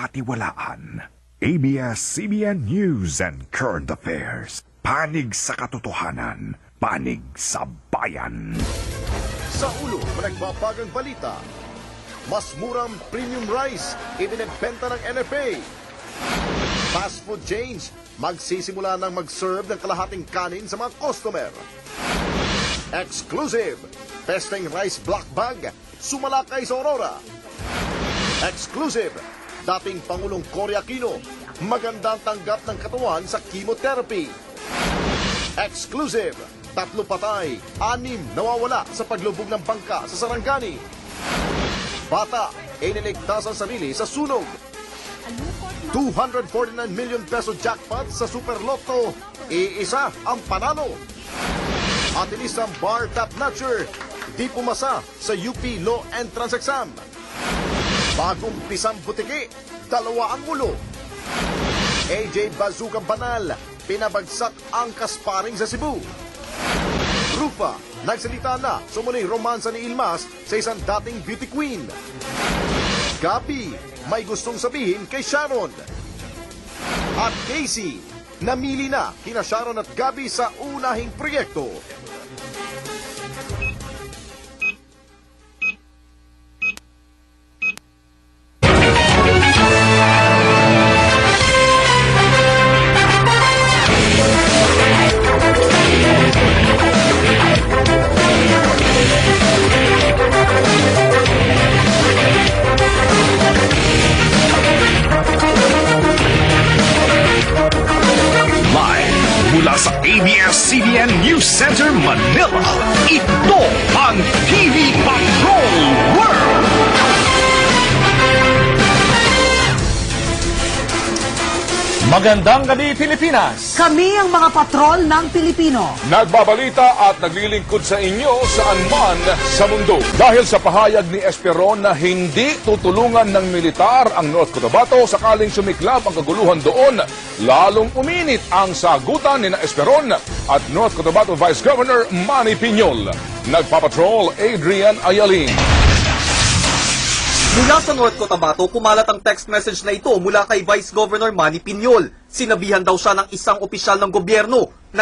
pagkakatiwalaan. ABS-CBN News and Current Affairs. Panig sa katotohanan, panig sa bayan. Sa ulo, nagbabagang balita. Mas murang premium rice, ibinibenta ng NFA. Fast food chains, magsisimula ng mag-serve ng kalahating kanin sa mga customer. Exclusive, Pesteng Rice Black Bag, sumalakay sa Aurora. Exclusive, dating Pangulong Cory Aquino, magandang tanggap ng katawan sa chemotherapy. Exclusive, 3 patay, 6 nawawala sa paglubog ng bangka sa Sarangani. Bata, iniligtas ang sarili sa sunog. 249 million peso jackpot sa Super Lotto, iisa ang panalo. At inisang bar top notcher, di pumasa sa UP Law Entrance Exam. Bagong pisang butiki, 2 ang ulo. AJ Bazooka Banal, pinabagsak ang kasparing sa Cebu. Rufa, nagsalita na sumuling romansa ni Ilmas sa isang dating beauty queen. Gabi, may gustong sabihin kay Sharon. At Casey, namili na kina Sharon at Gabi sa unahing proyekto. Mula sa ABS-CBN News Center, Manila, ito ang TV Patrol World! Magandang gabi, Pilipinas! Kami ang mga patrol ng Pilipino. Nagbabalita at naglilingkod sa inyo saan man sa mundo. Dahil sa pahayag ni Esperon na hindi tutulungan ng militar ang North Cotabato sakaling sumiklab ang kaguluhan doon, lalong uminit ang sagutan ni Esperon at North Cotabato Vice Governor Manny Piñol. Nagpapatrol Adrian Ayalin. Mula sa North Cotabato, kumalat ang text message na ito mula kay Vice Governor Manny Piñol. Sinabihan daw siya ng isang opisyal ng gobyerno na